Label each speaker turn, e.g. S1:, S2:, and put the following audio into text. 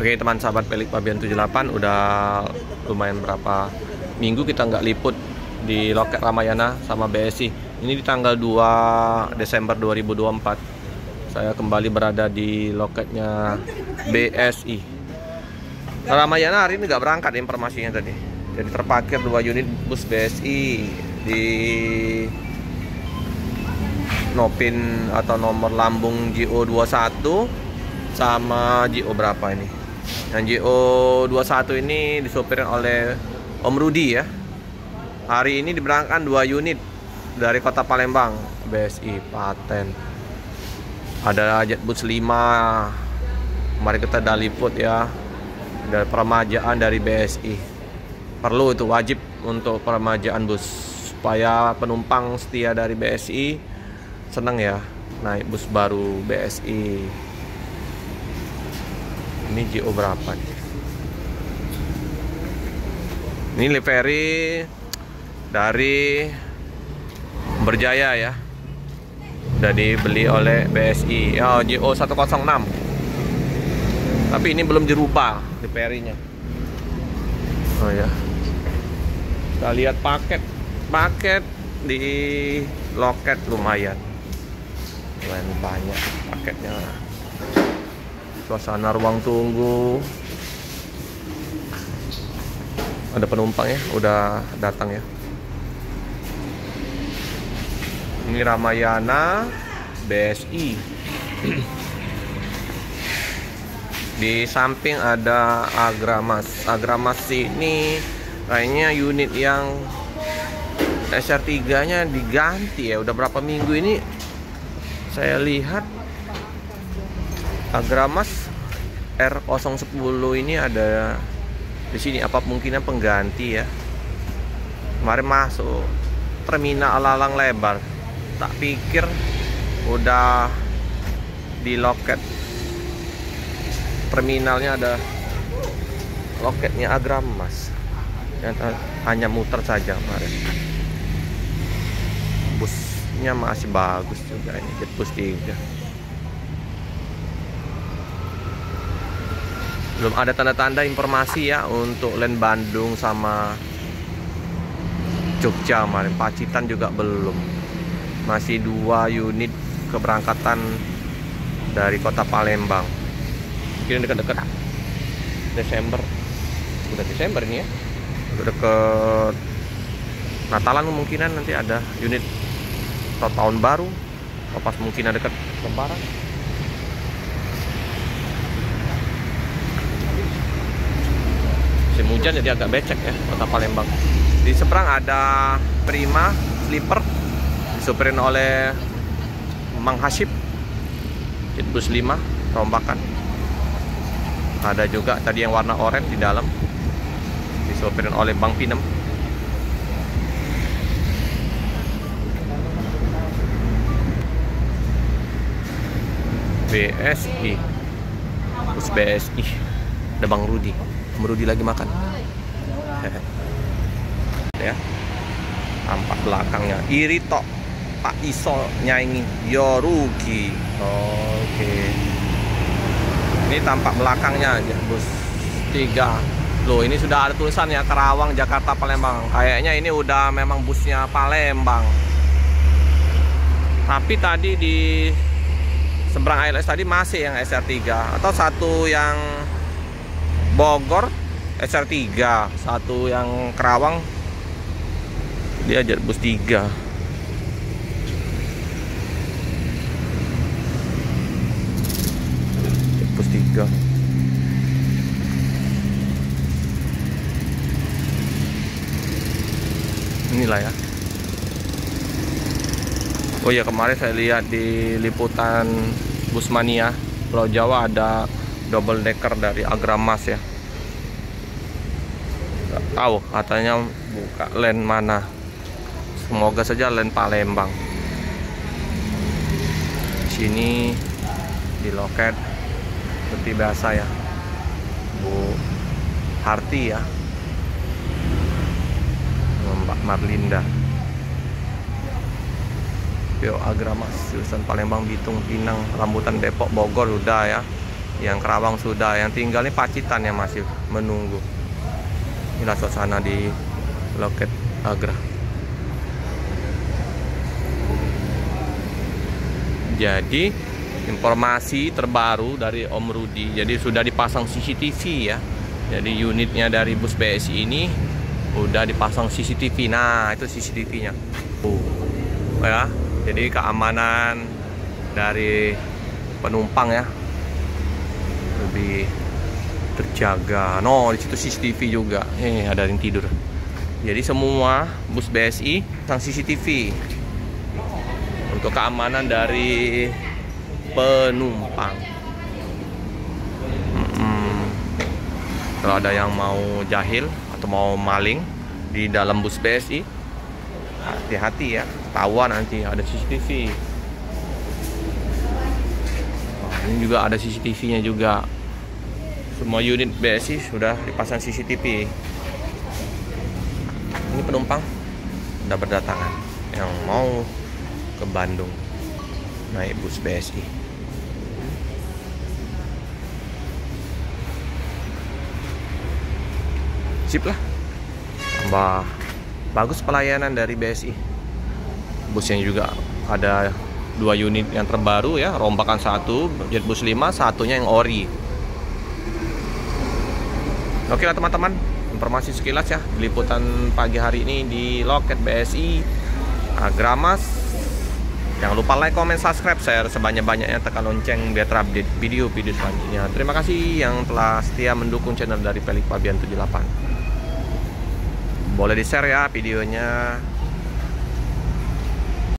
S1: Oke teman sahabat Pelik Pabean 78, udah lumayan berapa minggu kita nggak liput di loket Ramayana sama BSI. Ini di tanggal 2 Desember 2024 saya kembali berada di loketnya BSI. Ramayana hari ini nggak berangkat informasinya tadi. Jadi terparkir 2 unit bus BSI di Nopin atau nomor lambung GO21 sama GO berapa ini. Yang GO21 ini disopirin oleh Om Rudi ya. Hari ini diberangkatkan 2 unit dari kota Palembang BSI Paten. Ada Jetbus 5. Mari kita dah liput ya. Dari peremajaan dari BSI. Perlu itu wajib untuk peremajaan bus supaya penumpang setia dari BSI senang ya naik bus baru BSI. Ini GO berapa nih? Ini livery dari Berjaya ya. Udah dibeli oleh BSI. Oh, GO 106. Tapi ini belum dirubah liverynya. Oh ya. Kita lihat paket di loket lumayan banyak paketnya. Suasana ruang tunggu, ada penumpang ya, udah datang ya. Ini Ramayana BSI. Di samping ada Agramas. Agramas ini kayaknya unit yang SR3 nya diganti ya. Udah berapa minggu ini saya lihat Agramas R010 ini ada di sini. Apa mungkinnya pengganti ya? Kemarin masuk terminal Lalang Lebar, tak pikir udah di loket terminalnya ada loketnya Agramas. Hanya muter saja kemarin. Busnya masih bagus juga ini, Jetbus 3. Belum ada tanda-tanda informasi ya untuk Len Bandung sama Jogja kemarin. Pacitan juga belum. Masih 2 unit keberangkatan dari kota Palembang. Mungkin dekat-dekat Desember. Udah Desember ini ya. Udah deket Natalan kemungkinan nanti ada unit atau tahun baru. Atau pas mungkin ada dekat Lebaran. Musim hujan jadi agak becek ya kota Palembang. Di seberang ada Prima Sleeper disupirin oleh Mang Hashib, Jetbus 5 rombakan. Ada juga tadi yang warna oranye di dalam disupirin oleh Bang Pinem. BSI, bus BSI. Ada Bang Rudi. Merudi lagi makan ya. Tampak belakangnya Irito Pak Iso nyanyi Yorugi. Oke. Ini tampak belakangnya aja bus 3. Loh, ini sudah ada tulisannya Karawang Jakarta Palembang. Kayaknya ini udah memang busnya Palembang. Tapi tadi di seberang ALS tadi masih yang SR3 atau satu yang Bogor SR3, satu yang Kerawang dia Jetbus 3. Jetbus 3. Inilah ya. Oh ya, kemarin saya lihat di liputan Busmania Pulau Jawa ada double decker dari Agramas ya. Gak tahu katanya buka len mana. Semoga saja len Palembang. Di sini di loket seperti biasa ya. Bu Harti ya. Mbak Marlinda. Bio Agramas jurusan Palembang, Bitung, Pinang, Rambutan, Depok, Bogor udah ya. Yang Kerawang sudah, yang tinggal ini Pacitan yang masih menunggu. Inilah suasana di loket Agra. Jadi informasi terbaru dari Om Rudi, jadi sudah dipasang CCTV ya. Jadi unitnya dari bus BSI ini udah dipasang CCTV. Nah, itu CCTV-nya. Ya, jadi keamanan dari penumpang ya lebih terjaga. No, di situ CCTV juga. Ada yang tidur. Jadi semua bus BSI pasang CCTV untuk keamanan dari penumpang. Kalau ada yang mau jahil atau mau maling di dalam bus BSI, hati-hati ya, ketahuan nanti ada CCTV. Ini juga ada CCTV-nya juga. Semua unit BSI sudah dipasang CCTV. Ini penumpang udah berdatangan yang mau ke Bandung naik bus BSI. Sip lah, tambah bagus pelayanan dari BSI. Busnya juga ada 2 unit yang terbaru ya, rombakan 1 JetBus 5, satunya yang ori. Oke lah teman-teman, informasi sekilas ya liputan pagi hari ini di loket BSI Agramas. Jangan lupa like, comment, subscribe, share sebanyak-banyaknya, tekan lonceng biar terupdate video-video selanjutnya. Terima kasih yang telah setia mendukung channel dari Pelik Pabian 78. Boleh di-share ya videonya.